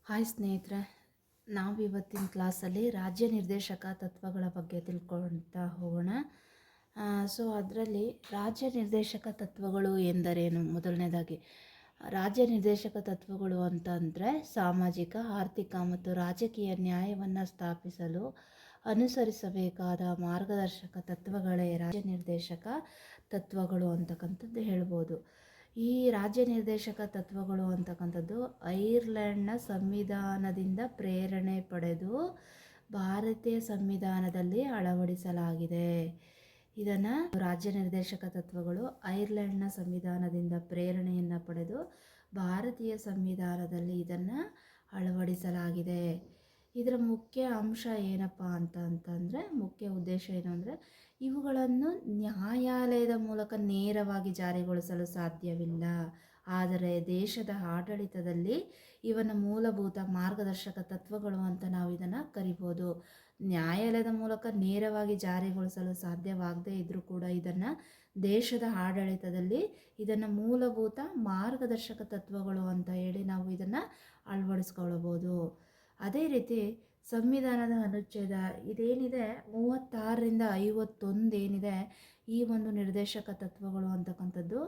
Hi ಸ್ನೇಹಿತರೆ, ನಾವಿವತ್ತಿನ ಕ್ಲಾಸಲ್ಲಿ ರಾಜ್ಯ ನಿರ್ದೇಶಕ ತತ್ವಗಳ ಬಗ್ಗೆ ತಿಳ್ಕೊಳ್ತಾ ಹೋಗೋಣ. ಅದರಲ್ಲಿ ರಾಜ್ಯ ನಿರ್ದೇಶಕ ತತ್ವಗಳು ಎಂದರೇನು? ಮೊದಲನೇದಾಗಿ ರಾಜ್ಯ ನಿರ್ದೇಶಕ ತತ್ವಗಳು ಅಂತಂದರೆ ಸಾಮಾಜಿಕ, ಆರ್ಥಿಕ ಮತ್ತು ರಾಜಕೀಯ ನ್ಯಾಯವನ್ನು ಸ್ಥಾಪಿಸಲು ಅನುಸರಿಸಬೇಕಾದ ಮಾರ್ಗದರ್ಶಕ ತತ್ವಗಳೇ ರಾಜ್ಯ ನಿರ್ದೇಶಕ ತತ್ವಗಳು ಅಂತಕ್ಕಂಥದ್ದು ಹೇಳ್ಬೋದು. ಈ ರಾಜ್ಯ ನಿರ್ದೇಶಕ ತತ್ವಗಳು ಅಂತಕ್ಕಂಥದ್ದು ಐರ್ಲೆಂಡ್ನ ಸಂವಿಧಾನದಿಂದ ಪ್ರೇರಣೆ ಪಡೆದು ಭಾರತೀಯ ಸಂವಿಧಾನದಲ್ಲಿ ಅಳವಡಿಸಲಾಗಿದೆ. ಇದನ್ನು ರಾಜ್ಯ ನಿರ್ದೇಶಕ ತತ್ವಗಳು ಐರ್ಲೆಂಡ್ನ ಸಂವಿಧಾನದಿಂದ ಪ್ರೇರಣೆಯನ್ನು ಪಡೆದು ಭಾರತೀಯ ಸಂವಿಧಾನದಲ್ಲಿ ಇದನ್ನು ಅಳವಡಿಸಲಾಗಿದೆ. ಇದರ ಮುಖ್ಯ ಅಂಶ ಏನಪ್ಪ ಅಂತಂದರೆ, ಮುಖ್ಯ ಉದ್ದೇಶ ಏನು ಅಂದರೆ, ಇವುಗಳನ್ನು ನ್ಯಾಯಾಲಯದ ಮೂಲಕ ನೇರವಾಗಿ ಜಾರಿಗೊಳಿಸಲು ಸಾಧ್ಯವಿಲ್ಲ. ಆದರೆ ದೇಶದ ಆಡಳಿತದಲ್ಲಿ ಇವನ ಮೂಲಭೂತ ಮಾರ್ಗದರ್ಶಕ ತತ್ವಗಳು ಅಂತ ನಾವು ಇದನ್ನು ಕರಿಬೋದು. ನ್ಯಾಯಾಲಯದ ಮೂಲಕ ನೇರವಾಗಿ ಜಾರಿಗೊಳಿಸಲು ಸಾಧ್ಯವಾಗದೇ ಇದ್ದರೂ ಕೂಡ ಇದನ್ನು ದೇಶದ ಆಡಳಿತದಲ್ಲಿ ಇದನ್ನು ಮೂಲಭೂತ ಮಾರ್ಗದರ್ಶಕ ತತ್ವಗಳು ಅಂತ ಹೇಳಿ ನಾವು ಇದನ್ನು ಅಳವಡಿಸ್ಕೊಳ್ಬೋದು. ಅದೇ ರೀತಿ ಸಂವಿಧಾನದ ಅನುಚ್ಛೇದ ಇದೇನಿದೆ 36ರಿಂದ 51 ಏನಿದೆ, ಈ ಒಂದು ನಿರ್ದೇಶಕ ತತ್ವಗಳು ಅಂತಕ್ಕಂಥದ್ದು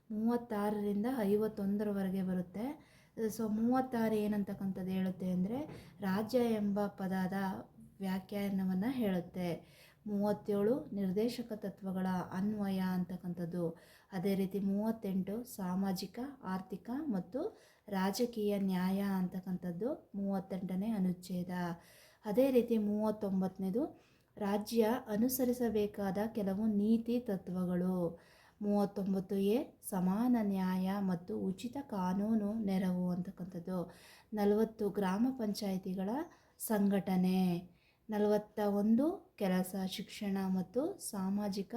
36ರಿಂದ 51ರವರೆಗೆ ಬರುತ್ತೆ. 36 ಏನಂತಕ್ಕಂಥದ್ದು ಹೇಳುತ್ತೆ ಅಂದರೆ, ರಾಜ್ಯ ಎಂಬ ಪದದ ವ್ಯಾಖ್ಯಾನವನ್ನು ಹೇಳುತ್ತೆ. 37 ನಿರ್ದೇಶಕ ತತ್ವಗಳ ಅನ್ವಯ ಅಂತಕ್ಕಂಥದ್ದು. ಅದೇ ರೀತಿ 38 ಸಾಮಾಜಿಕ, ಆರ್ಥಿಕ ಮತ್ತು ರಾಜಕೀಯ ನ್ಯಾಯ ಅಂತಕ್ಕಂಥದ್ದು 38ನೇ ಅನುಚ್ಛೇದ. ಅದೇ ರೀತಿ 39ನೇದು ರಾಜ್ಯ ಅನುಸರಿಸಬೇಕಾದ ಕೆಲವು ನೀತಿ ತತ್ವಗಳು. 39A ಸಮಾನ ನ್ಯಾಯ ಮತ್ತು ಉಚಿತ ಕಾನೂನು ನೆರವು ಅಂತಕ್ಕಂಥದ್ದು. 40 ಗ್ರಾಮ ಪಂಚಾಯಿತಿಗಳ ಸಂಘಟನೆ. 41 ಕೆಲಸ, ಶಿಕ್ಷಣ ಮತ್ತು ಸಾಮಾಜಿಕ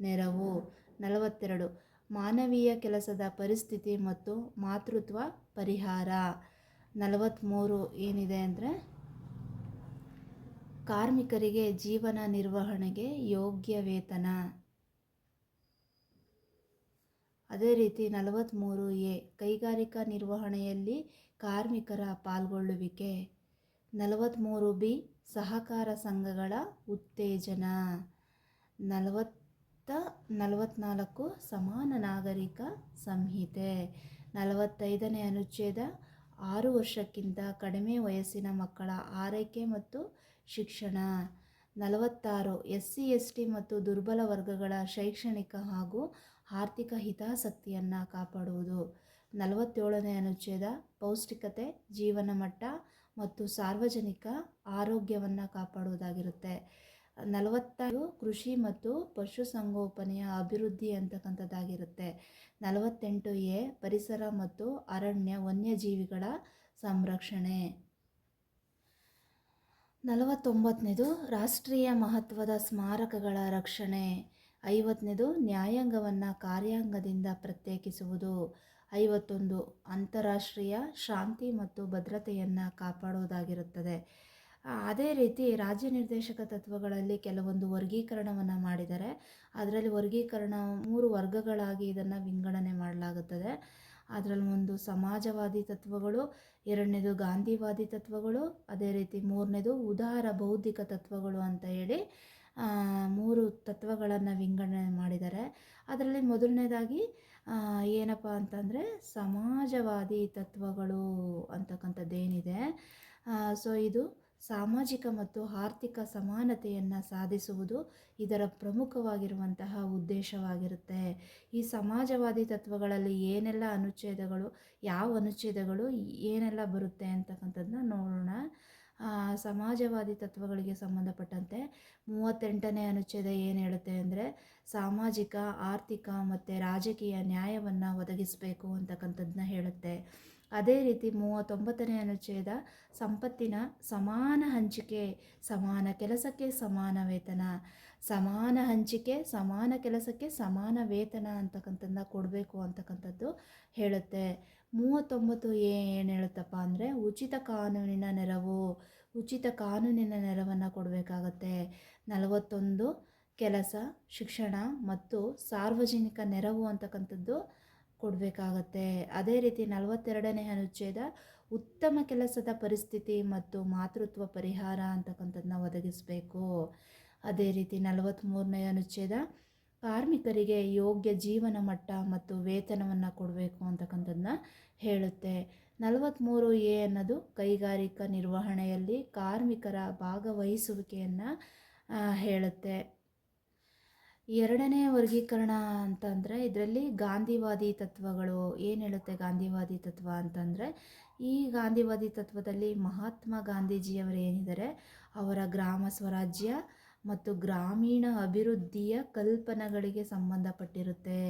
ನೆರವು. 42 ಮಾನವೀಯ ಕೆಲಸದ ಪರಿಸ್ಥಿತಿ ಮತ್ತು ಮಾತೃತ್ವ ಪರಿಹಾರ. 43 ಏನಿದೆ ಅಂದರೆ, ಕಾರ್ಮಿಕರಿಗೆ ಜೀವನ ನಿರ್ವಹಣೆಗೆ ಯೋಗ್ಯ ವೇತನ. ಅದೇ ರೀತಿ 43A ಕೈಗಾರಿಕಾ ನಿರ್ವಹಣೆಯಲ್ಲಿ ಕಾರ್ಮಿಕರ ಪಾಲ್ಗೊಳ್ಳುವಿಕೆ. 43B ಸಹಕಾರ ಸಂಘಗಳ ಉತ್ತೇಜನ. 44 ಸಮಾನ ನಾಗರಿಕ ಸಂಹಿತೆ. 45ನೇ ಅನುಚ್ಛೇದ 6 ವರ್ಷಕ್ಕಿಂತ ಕಡಿಮೆ ವಯಸ್ಸಿನ ಮಕ್ಕಳ ಆರೈಕೆ ಮತ್ತು ಶಿಕ್ಷಣ. 46 SC ST ಮತ್ತು ದುರ್ಬಲ ವರ್ಗಗಳ ಶೈಕ್ಷಣಿಕ ಹಾಗೂ ಆರ್ಥಿಕ ಹಿತಾಸಕ್ತಿಯನ್ನು ಕಾಪಾಡುವುದು. 47ನೇ ಅನುಚ್ಛೇದ ಪೌಷ್ಟಿಕತೆ, ಜೀವನ ಮಟ್ಟ ಮತ್ತು ಸಾರ್ವಜನಿಕ ಆರೋಗ್ಯವನ್ನು ಕಾಪಾಡುವುದಾಗಿರುತ್ತೆ. 45 ಕೃಷಿ ಮತ್ತು ಪಶುಸಂಗೋಪನೆಯ ಅಭಿವೃದ್ಧಿ ಅಂತಕ್ಕಂಥದ್ದಾಗಿರುತ್ತೆ. 48A ಪರಿಸರ ಮತ್ತು ಅರಣ್ಯ ವನ್ಯಜೀವಿಗಳ ಸಂರಕ್ಷಣೆ. 49ನೇದು ರಾಷ್ಟ್ರೀಯ ಮಹತ್ವದ ಸ್ಮಾರಕಗಳ ರಕ್ಷಣೆ. 50ನೇದು ನ್ಯಾಯಾಂಗವನ್ನು ಕಾರ್ಯಾಂಗದಿಂದ ಪ್ರತ್ಯೇಕಿಸುವುದು. 51 ಅಂತಾರಾಷ್ಟ್ರೀಯ ಶಾಂತಿ ಮತ್ತು ಭದ್ರತೆಯನ್ನು ಕಾಪಾಡುವುದಾಗಿರುತ್ತದೆ. ಅದೇ ರೀತಿ ರಾಜ್ಯ ನಿರ್ದೇಶಕ ತತ್ವಗಳಲ್ಲಿ ಕೆಲವೊಂದು ವರ್ಗೀಕರಣವನ್ನು ಮಾಡಿದ್ದಾರೆ. ಅದರಲ್ಲಿ ವರ್ಗೀಕರಣ 3 ವರ್ಗಗಳಾಗಿ ಇದನ್ನು ವಿಂಗಡಣೆ ಮಾಡಲಾಗುತ್ತದೆ. ಅದರಲ್ಲಿ ಒಂದು ಸಮಾಜವಾದಿ ತತ್ವಗಳು, 2ನೇದು ಗಾಂಧಿವಾದಿ ತತ್ವಗಳು, ಅದೇ ರೀತಿ 3ನೇದು ಉದಾರ ಬೌದ್ಧಿಕ ತತ್ವಗಳು ಅಂತ ಹೇಳಿ 3 ತತ್ವಗಳನ್ನು ವಿಂಗಡಣೆ ಮಾಡಿದ್ದಾರೆ. ಅದರಲ್ಲಿ ಮೊದಲನೇದಾಗಿ ಏನಪ್ಪ ಅಂತಂದರೆ, ಸಮಾಜವಾದಿ ತತ್ವಗಳು ಅಂತಕ್ಕಂಥದ್ದೇನಿದೆ, ಇದು ಸಾಮಾಜಿಕ ಮತ್ತು ಆರ್ಥಿಕ ಸಮಾನತೆಯನ್ನು ಸಾಧಿಸುವುದು ಇದರ ಪ್ರಮುಖವಾಗಿರುವಂತಹ ಉದ್ದೇಶವಾಗಿರುತ್ತೆ. ಈ ಸಮಾಜವಾದಿ ತತ್ವಗಳಲ್ಲಿ ಏನೆಲ್ಲ ಅನುಚ್ಛೇದಗಳು, ಯಾವ ಅನುಚ್ಛೇದಗಳು ಏನೆಲ್ಲ ಬರುತ್ತೆ ಅಂತಕ್ಕಂಥದ್ದನ್ನ ನೋಡೋಣ. ಸಮಾಜವಾದಿ ತತ್ವಗಳಿಗೆ ಸಂಬಂಧಪಟ್ಟಂತೆ 38ನೇ ಅನುಚ್ಛೇದ ಏನು ಹೇಳುತ್ತೆ ಅಂದರೆ, ಸಾಮಾಜಿಕ, ಆರ್ಥಿಕ ಮತ್ತು ರಾಜಕೀಯ ನ್ಯಾಯವನ್ನು ಒದಗಿಸಬೇಕು ಅಂತಕ್ಕಂಥದ್ದನ್ನ ಹೇಳುತ್ತೆ. ಅದೇ ರೀತಿ 39ನೇ ಅನುಚ್ಛೇದ ಸಂಪತ್ತಿನ ಸಮಾನ ಹಂಚಿಕೆ, ಸಮಾನ ಕೆಲಸಕ್ಕೆ ಸಮಾನ ವೇತನ, ಸಮಾನ ಹಂಚಿಕೆ, ಸಮಾನ ಕೆಲಸಕ್ಕೆ ಸಮಾನ ವೇತನ ಅಂತಕ್ಕಂಥದ್ದನ್ನ ಕೊಡಬೇಕು ಅಂತಕ್ಕಂಥದ್ದು ಹೇಳುತ್ತೆ. 39A ಏನು ಹೇಳುತ್ತಪ್ಪ ಅಂದರೆ, ಉಚಿತ ಕಾನೂನಿನ ನೆರವು, ಉಚಿತ ಕಾನೂನಿನ ನೆರವನ್ನು ಕೊಡಬೇಕಾಗತ್ತೆ. 41 ಕೆಲಸ, ಶಿಕ್ಷಣ ಮತ್ತು ಸಾರ್ವಜನಿಕ ನೆರವು ಅಂತಕ್ಕಂಥದ್ದು ಕೊಡಬೇಕಾಗತ್ತೆ. ಅದೇ ರೀತಿ 42ನೇ ಅನುಚ್ಛೇದ ಉತ್ತಮ ಕೆಲಸದ ಪರಿಸ್ಥಿತಿ ಮತ್ತು ಮಾತೃತ್ವ ಪರಿಹಾರ ಅಂತಕ್ಕಂಥದ್ದನ್ನ ಒದಗಿಸಬೇಕು. ಅದೇ ರೀತಿ 43ನೇ ಅನುಚ್ಛೇದ ಕಾರ್ಮಿಕರಿಗೆ ಯೋಗ್ಯ ಜೀವನ ಮಟ್ಟ ಮತ್ತು ವೇತನವನ್ನು ಕೊಡಬೇಕು ಅಂತಕ್ಕಂಥದ್ದನ್ನ ಹೇಳುತ್ತೆ. 43A ಅನ್ನೋದು ಕೈಗಾರಿಕಾ ನಿರ್ವಹಣೆಯಲ್ಲಿ ಕಾರ್ಮಿಕರ ಭಾಗವಹಿಸುವಿಕೆಯನ್ನು ಹೇಳುತ್ತೆ. ಎರಡನೇ ವರ್ಗೀಕರಣ ಅಂತಂದರೆ ಇದರಲ್ಲಿ ಗಾಂಧಿವಾದಿ ತತ್ವಗಳು ಏನು ಹೇಳುತ್ತೆ. ಗಾಂಧಿವಾದಿ ತತ್ವ ಅಂತಂದರೆ ಈ ಗಾಂಧಿವಾದಿ ತತ್ವದಲ್ಲಿ ಮಹಾತ್ಮ ಗಾಂಧೀಜಿಯವರು ಏನಿದ್ದಾರೆ ಅವರ ಗ್ರಾಮ ಸ್ವರಾಜ್ಯ ಮತ್ತು ಗ್ರಾಮೀಣ ಅಭಿವೃದ್ಧಿಯ ಕಲ್ಪನೆಗಳಿಗೆ ಸಂಬಂಧಪಟ್ಟಿರುತ್ತೆ.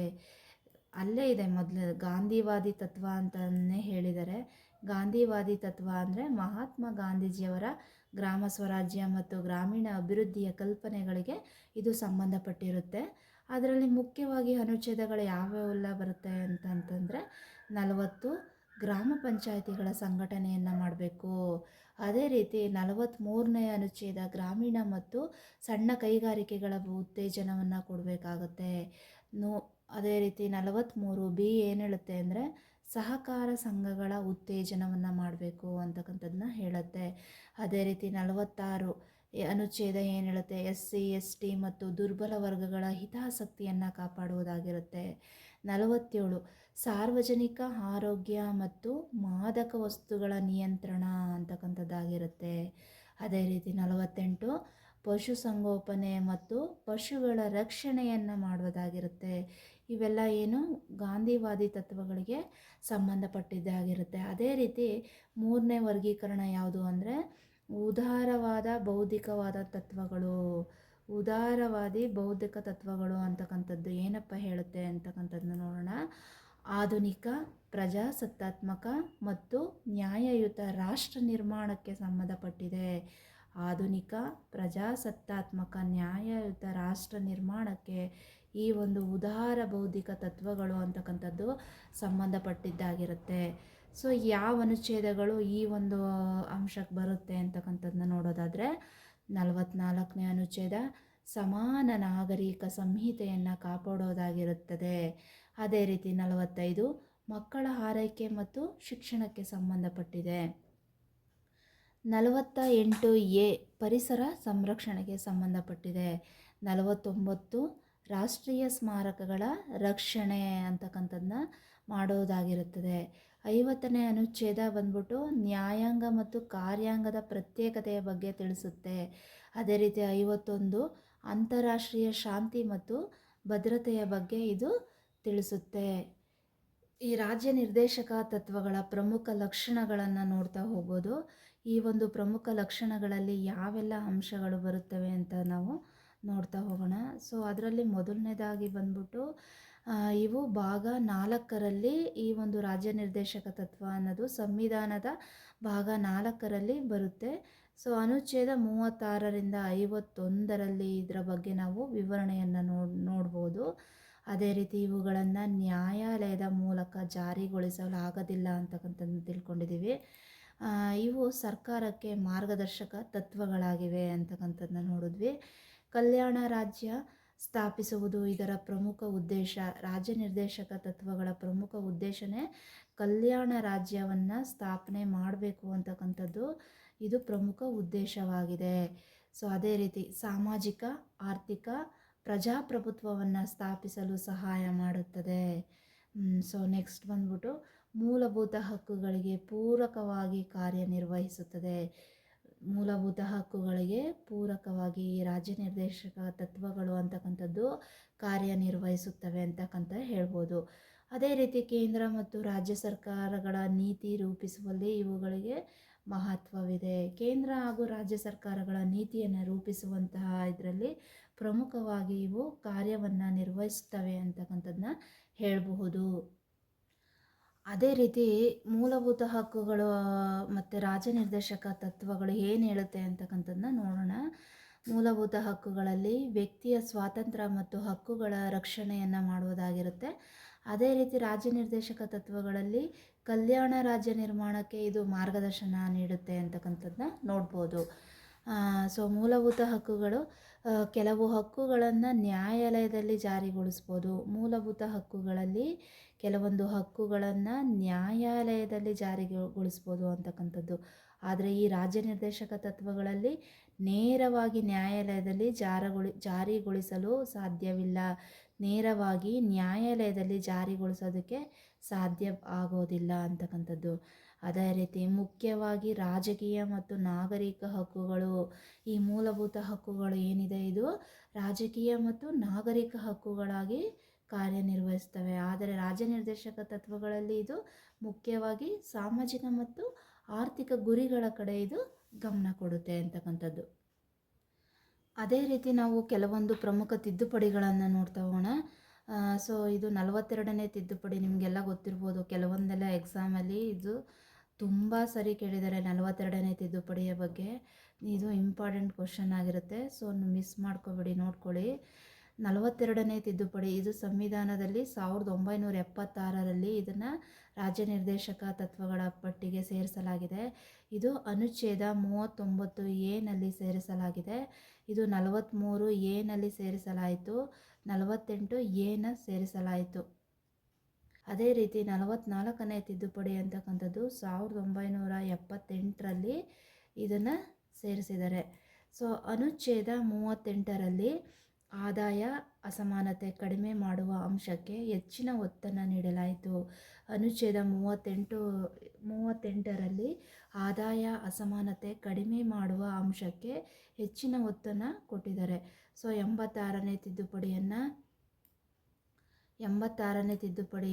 ಅಲ್ಲೇ ಇದೆ ಮೊದಲು ಗಾಂಧಿವಾದಿ ತತ್ವ ಅಂತಲೇ ಹೇಳಿದ್ದಾರೆ. ಗಾಂಧಿವಾದಿ ತತ್ವ ಅಂದರೆ ಮಹಾತ್ಮ ಗಾಂಧೀಜಿಯವರ ಗ್ರಾಮ ಸ್ವರಾಜ್ಯ ಮತ್ತು ಗ್ರಾಮೀಣ ಅಭಿವೃದ್ಧಿಯ ಕಲ್ಪನೆಗಳಿಗೆ ಇದು ಸಂಬಂಧಪಟ್ಟಿರುತ್ತೆ. ಅದರಲ್ಲಿ ಮುಖ್ಯವಾಗಿ ಅನುಚ್ಛೇದಗಳು ಯಾವ್ಯಾವೆಲ್ಲ ಬರುತ್ತೆ ಅಂತಂತಂದರೆ 40 ಗ್ರಾಮ ಪಂಚಾಯಿತಿಗಳ ಸಂಘಟನೆಯನ್ನು ಮಾಡಬೇಕು. ಅದೇ ರೀತಿ 43ನೇ ಅನುಚ್ಛೇದ ಗ್ರಾಮೀಣ ಮತ್ತು ಸಣ್ಣ ಕೈಗಾರಿಕೆಗಳ ಉತ್ತೇಜನವನ್ನು ಕೊಡಬೇಕಾಗುತ್ತೆ. ಅದೇ ರೀತಿ 43B ಏನು ಹೇಳುತ್ತೆ ಅಂದರೆ ಸಹಕಾರ ಸಂಘಗಳ ಉತ್ತೇಜನವನ್ನು ಮಾಡಬೇಕು ಅಂತಕ್ಕಂಥದ್ದನ್ನ ಹೇಳುತ್ತೆ. ಅದೇ ರೀತಿ 46 ಅನುಚ್ಛೇದ ಏನು ಹೇಳುತ್ತೆ SC ST ಮತ್ತು ದುರ್ಬಲ ವರ್ಗಗಳ ಹಿತಾಸಕ್ತಿಯನ್ನು ಕಾಪಾಡುವುದಾಗಿರುತ್ತೆ. 47 ಸಾರ್ವಜನಿಕ ಆರೋಗ್ಯ ಮತ್ತು ಮಾದಕ ವಸ್ತುಗಳ ನಿಯಂತ್ರಣ ಅಂತಕ್ಕಂಥದ್ದಾಗಿರುತ್ತೆ. ಅದೇ ರೀತಿ 48 ಪಶುಸಂಗೋಪನೆ ಮತ್ತು ಪಶುಗಳ ರಕ್ಷಣೆಯನ್ನು ಮಾಡುವುದಾಗಿರುತ್ತೆ. ಇವೆಲ್ಲ ಏನು ಗಾಂಧಿವಾದಿ ತತ್ವಗಳಿಗೆ ಸಂಬಂಧಪಟ್ಟಿದ್ದಾಗಿರುತ್ತೆ. ಅದೇ ರೀತಿ 3ನೇ ವರ್ಗೀಕರಣ ಯಾವುದು ಅಂದರೆ ಉದಾರವಾದ ಬೌದ್ಧಿಕವಾದ ತತ್ವಗಳು. ಉದಾರವಾದಿ ಬೌದ್ಧಿಕ ತತ್ವಗಳು ಅಂತಕ್ಕಂಥದ್ದು ಏನಪ್ಪ ಹೇಳುತ್ತೆ ಅಂತಕ್ಕಂಥದ್ದನ್ನ ನೋಡೋಣ. ಆಧುನಿಕ ಪ್ರಜಾಸತ್ತಾತ್ಮಕ ಮತ್ತು ನ್ಯಾಯಯುತ ರಾಷ್ಟ್ರ ನಿರ್ಮಾಣಕ್ಕೆ ಸಂಬಂಧಪಟ್ಟಿದೆ. ಆಧುನಿಕ ಪ್ರಜಾಸತ್ತಾತ್ಮಕ ನ್ಯಾಯಯುತ ರಾಷ್ಟ್ರ ನಿರ್ಮಾಣಕ್ಕೆ ಈ ಒಂದು ಉದಾರ ಬೌದ್ಧಿಕ ತತ್ವಗಳು ಅಂತಕ್ಕಂಥದ್ದು ಸಂಬಂಧಪಟ್ಟಿದ್ದಾಗಿರುತ್ತೆ. ಸೊ ಯಾವ ಅನುಚ್ಛೇದಗಳು ಈ ಒಂದು ಅಂಶಕ್ಕೆ ಬರುತ್ತೆ ಅಂತಕ್ಕಂಥದ್ದನ್ನ ನೋಡೋದಾದರೆ 44ನೇ ಅನುಚ್ಛೇದ ಸಮಾನ ನಾಗರಿಕ ಸಂಹಿತೆಯನ್ನು ಕಾಪಾಡೋದಾಗಿರುತ್ತದೆ. ಅದೇ ರೀತಿ 45 ಮಕ್ಕಳ ಆರೈಕೆ ಮತ್ತು ಶಿಕ್ಷಣಕ್ಕೆ ಸಂಬಂಧಪಟ್ಟಿದೆ. 48A ಪರಿಸರ ಸಂರಕ್ಷಣೆಗೆ ಸಂಬಂಧಪಟ್ಟಿದೆ. 49 ರಾಷ್ಟ್ರೀಯ ಸ್ಮಾರಕಗಳ ರಕ್ಷಣೆ ಅಂತಕ್ಕಂಥದ್ದನ್ನ ಮಾಡೋದಾಗಿರುತ್ತದೆ. 50ನೇ ಅನುಚ್ಛೇದ ಬಂದ್ಬಿಟ್ಟು ನ್ಯಾಯಾಂಗ ಮತ್ತು ಕಾರ್ಯಾಂಗದ ಪ್ರತ್ಯೇಕತೆಯ ಬಗ್ಗೆ ತಿಳಿಸುತ್ತೆ. ಅದೇ ರೀತಿ 51 ಅಂತಾರಾಷ್ಟ್ರೀಯ ಶಾಂತಿ ಮತ್ತು ಭದ್ರತೆಯ ಬಗ್ಗೆ ಇದು ತಿಳಿಸುತ್ತೆ. ಈ ರಾಜ್ಯ ನಿರ್ದೇಶಕ ತತ್ವಗಳ ಪ್ರಮುಖ ಲಕ್ಷಣಗಳನ್ನು ನೋಡ್ತಾ ಹೋಗ್ಬೋದು. ಈ ಒಂದು ಪ್ರಮುಖ ಲಕ್ಷಣಗಳಲ್ಲಿ ಯಾವೆಲ್ಲ ಅಂಶಗಳು ಬರುತ್ತವೆ ಅಂತ ನಾವು ನೋಡ್ತಾ ಹೋಗೋಣ. ಸೊ ಅದರಲ್ಲಿ ಮೊದಲನೇದಾಗಿ ಬಂದ್ಬಿಟ್ಟು ಇವು ಭಾಗ 4ರಲ್ಲಿ ಈ ಒಂದು ರಾಜ್ಯ ನಿರ್ದೇಶಕ ತತ್ವ ಅನ್ನೋದು ಸಂವಿಧಾನದ ಭಾಗ 4ರಲ್ಲಿ ಬರುತ್ತೆ. ಸೊ ಅನುಚ್ಛೇದ 36ರಿಂದ 51ರಲ್ಲಿ ಇದರ ಬಗ್ಗೆ ನಾವು ವಿವರಣೆಯನ್ನು ನೋಡ್ಬೋದು. ಅದೇ ರೀತಿ ಇವುಗಳನ್ನು ನ್ಯಾಯಾಲಯದ ಮೂಲಕ ಜಾರಿಗೊಳಿಸಲಾಗೋದಿಲ್ಲ ಅಂತಕ್ಕಂಥದ್ದು ತಿಳ್ಕೊಂಡಿದ್ದೀವಿ. ಇವು ಸರ್ಕಾರಕ್ಕೆ ಮಾರ್ಗದರ್ಶಕ ತತ್ವಗಳಾಗಿವೆ ಅಂತಕ್ಕಂಥದ್ದನ್ನ ನೋಡಿದ್ವಿ. ಕಲ್ಯಾಣ ರಾಜ್ಯ ಸ್ಥಾಪಿಸುವುದು ಇದರ ಪ್ರಮುಖ ಉದ್ದೇಶ. ರಾಜ್ಯ ನಿರ್ದೇಶಕ ತತ್ವಗಳ ಪ್ರಮುಖ ಉದ್ದೇಶನೇ ಕಲ್ಯಾಣ ರಾಜ್ಯವನ್ನು ಸ್ಥಾಪನೆ ಮಾಡಬೇಕು ಅಂತಕ್ಕಂಥದ್ದು ಇದು ಪ್ರಮುಖ ಉದ್ದೇಶವಾಗಿದೆ. ಸೊ ಅದೇ ರೀತಿ ಸಾಮಾಜಿಕ ಆರ್ಥಿಕ ಪ್ರಜಾಪ್ರಭುತ್ವವನ್ನು ಸ್ಥಾಪಿಸಲು ಸಹಾಯ ಮಾಡುತ್ತದೆ. ಸೊ ನೆಕ್ಸ್ಟ್ ಬಂದ್ಬಿಟ್ಟು ಮೂಲಭೂತ ಹಕ್ಕುಗಳಿಗೆ ಪೂರಕವಾಗಿ ಕಾರ್ಯನಿರ್ವಹಿಸುತ್ತದೆ. ಮೂಲಭೂತ ಹಕ್ಕುಗಳಿಗೆ ಪೂರಕವಾಗಿ ರಾಜ್ಯ ನಿರ್ದೇಶಕ ತತ್ವಗಳು ಅಂತಕ್ಕಂಥದ್ದು ಕಾರ್ಯನಿರ್ವಹಿಸುತ್ತವೆ ಅಂತಕ್ಕಂಥ ಹೇಳ್ಬೋದು. ಅದೇ ರೀತಿ ಕೇಂದ್ರ ಮತ್ತು ರಾಜ್ಯ ಸರ್ಕಾರಗಳ ನೀತಿ ರೂಪಿಸುವಲ್ಲಿ ಇವುಗಳಿಗೆ ಮಹತ್ವವಿದೆ. ಕೇಂದ್ರ ಹಾಗೂ ರಾಜ್ಯ ಸರ್ಕಾರಗಳ ನೀತಿಯನ್ನು ರೂಪಿಸುವಂತಹ ಇದರಲ್ಲಿ ಪ್ರಮುಖವಾಗಿ ಇವು ಕಾರ್ಯವನ್ನು ನಿರ್ವಹಿಸ್ತವೆ ಅಂತಕ್ಕಂಥದ್ದನ್ನ ಹೇಳಬಹುದು. ಅದೇ ರೀತಿ ಮೂಲಭೂತ ಹಕ್ಕುಗಳು ಮತ್ತು ರಾಜ್ಯ ನಿರ್ದೇಶಕ ತತ್ವಗಳು ಏನು ಹೇಳುತ್ತೆ ಅಂತಕ್ಕಂಥದ್ದನ್ನ ನೋಡೋಣ. ಮೂಲಭೂತ ಹಕ್ಕುಗಳಲ್ಲಿ ವ್ಯಕ್ತಿಯ ಸ್ವಾತಂತ್ರ್ಯ ಮತ್ತು ಹಕ್ಕುಗಳ ರಕ್ಷಣೆಯನ್ನು ಮಾಡುವುದಾಗಿರುತ್ತೆ. ಅದೇ ರೀತಿ ರಾಜ್ಯ ನಿರ್ದೇಶಕ ತತ್ವಗಳಲ್ಲಿ ಕಲ್ಯಾಣ ರಾಜ್ಯ ನಿರ್ಮಾಣಕ್ಕೆ ಇದು ಮಾರ್ಗದರ್ಶನ ನೀಡುತ್ತೆ ಅಂತಕ್ಕಂಥದ್ದನ್ನ ನೋಡ್ಬೋದು. ಸೊ ಮೂಲಭೂತ ಹಕ್ಕುಗಳು ಕೆಲವು ಹಕ್ಕುಗಳನ್ನು ನ್ಯಾಯಾಲಯದಲ್ಲಿ ಜಾರಿಗೊಳಿಸ್ಬೋದು. ಮೂಲಭೂತ ಹಕ್ಕುಗಳಲ್ಲಿ ಕೆಲವೊಂದು ಹಕ್ಕುಗಳನ್ನು ನ್ಯಾಯಾಲಯದಲ್ಲಿ ಜಾರಿಗೊಳಿಸ್ಬೋದು ಅಂತಕ್ಕಂಥದ್ದು. ಆದರೆ ಈ ರಾಜ್ಯ ನಿರ್ದೇಶಕ ತತ್ವಗಳಲ್ಲಿ ನೇರವಾಗಿ ನ್ಯಾಯಾಲಯದಲ್ಲಿ ಜಾರಿಗೊಳಿಸಲು ಸಾಧ್ಯವಿಲ್ಲ. ನೇರವಾಗಿ ನ್ಯಾಯಾಲಯದಲ್ಲಿ ಜಾರಿಗೊಳಿಸೋದಕ್ಕೆ ಸಾಧ್ಯ ಆಗೋದಿಲ್ಲ ಅಂತಕ್ಕಂಥದ್ದು. ಅದೇ ರೀತಿ ಮುಖ್ಯವಾಗಿ ರಾಜಕೀಯ ಮತ್ತು ನಾಗರಿಕ ಹಕ್ಕುಗಳು, ಈ ಮೂಲಭೂತ ಹಕ್ಕುಗಳು ಏನಿದೆ ಇದು ರಾಜಕೀಯ ಮತ್ತು ನಾಗರಿಕ ಹಕ್ಕುಗಳಾಗಿ ಕಾರ್ಯನಿರ್ವಹಿಸ್ತವೆ. ಆದರೆ ರಾಜ್ಯ ನಿರ್ದೇಶಕ ತತ್ವಗಳಲ್ಲಿ ಇದು ಮುಖ್ಯವಾಗಿ ಸಾಮಾಜಿಕ ಮತ್ತು ಆರ್ಥಿಕ ಗುರಿಗಳ ಕಡೆ ಇದು ಗಮನ ಕೊಡುತ್ತೆ ಅಂತಕ್ಕಂಥದ್ದು. ಅದೇ ರೀತಿ ನಾವು ಕೆಲವೊಂದು ಪ್ರಮುಖ ತಿದ್ದುಪಡಿಗಳನ್ನು ನೋಡ್ತಾ ಹೋಗೋಣ. ಸೊ ಇದು 42ನೇ ತಿದ್ದುಪಡಿ. ನಿಮಗೆಲ್ಲ ಗೊತ್ತಿರ್ಬೋದು, ಕೆಲವೊಂದೆಲ್ಲ ಎಕ್ಸಾಮಲ್ಲಿ ಇದು ತುಂಬ ಸರಿ ಕೇಳಿದ್ದಾರೆ 42ನೇ ತಿದ್ದುಪಡಿಯ ಬಗ್ಗೆ. ಇದು ಇಂಪಾರ್ಟೆಂಟ್ ಕ್ವಶನ್ ಆಗಿರುತ್ತೆ, ಸೊ ಮಿಸ್ ಮಾಡ್ಕೋಬೇಡಿ, ನೋಡ್ಕೊಳ್ಳಿ. 42ನೇ ತಿದ್ದುಪಡಿ ಇದು ಸಂವಿಧಾನದಲ್ಲಿ 1976ರಲ್ಲಿ ಇದನ್ನು ರಾಜ್ಯ ನಿರ್ದೇಶಕ ತತ್ವಗಳ ಪಟ್ಟಿಗೆ ಸೇರಿಸಲಾಗಿದೆ. ಇದು ಅನುಚ್ಛೇದ 39A ಸೇರಿಸಲಾಗಿದೆ. ಇದು 43A ಸೇರಿಸಲಾಯಿತು, 48A ಸೇರಿಸಲಾಯಿತು. ಅದೇ ರೀತಿ 44ನೇ ತಿದ್ದುಪಡಿ ಅಂತಕ್ಕಂಥದ್ದು 1978ರಲ್ಲಿ ಇದನ್ನು ಸೇರಿಸಿದ್ದಾರೆ. ಸೊ ಅನುಚ್ಛೇದ 38ರಲ್ಲಿ ಆದಾಯ ಅಸಮಾನತೆ ಕಡಿಮೆ ಮಾಡುವ ಅಂಶಕ್ಕೆ ಹೆಚ್ಚಿನ ಒತ್ತನ್ನು ನೀಡಲಾಯಿತು. ಅನುಚ್ಛೇದ 38ರಲ್ಲಿ ಆದಾಯ ಅಸಮಾನತೆ ಕಡಿಮೆ ಮಾಡುವ ಅಂಶಕ್ಕೆ ಹೆಚ್ಚಿನ ಒತ್ತನ್ನು ಕೊಟ್ಟಿದ್ದಾರೆ. ಸೊ 86ನೇ ತಿದ್ದುಪಡಿ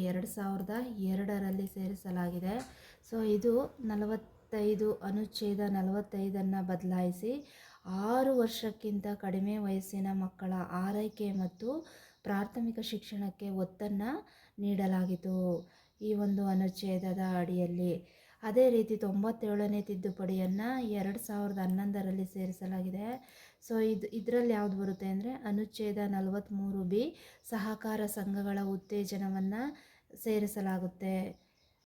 2002ರಲ್ಲಿ ಸೇರಿಸಲಾಗಿದೆ. ಸೊ ಇದು 45 ಅನುಚ್ಛೇದ 45ಅನ್ನು ಬದಲಾಯಿಸಿ 6 ವರ್ಷಕ್ಕಿಂತ ಕಡಿಮೆ ವಯಸ್ಸಿನ ಮಕ್ಕಳ ಆರೈಕೆ ಮತ್ತು ಪ್ರಾಥಮಿಕ ಶಿಕ್ಷಣಕ್ಕೆ ಒತ್ತನ್ನು ನೀಡಲಾಗಿತ್ತು ಈ ಒಂದು ಅನುಚ್ಛೇದದ ಅಡಿಯಲ್ಲಿ. ಅದೇ ರೀತಿ 97ನೇ ತಿದ್ದುಪಡಿಯನ್ನು 2011ರಲ್ಲಿ ಸೇರಿಸಲಾಗಿದೆ. ಸೊ ಇದರಲ್ಲಿ ಯಾವುದು ಬರುತ್ತೆ ಅಂದರೆ ಅನುಚ್ಛೇದ 43B ಸಹಕಾರ ಸಂಘಗಳ ಉತ್ತೇಜನವನ್ನು ಸೇರಿಸಲಾಗುತ್ತೆ.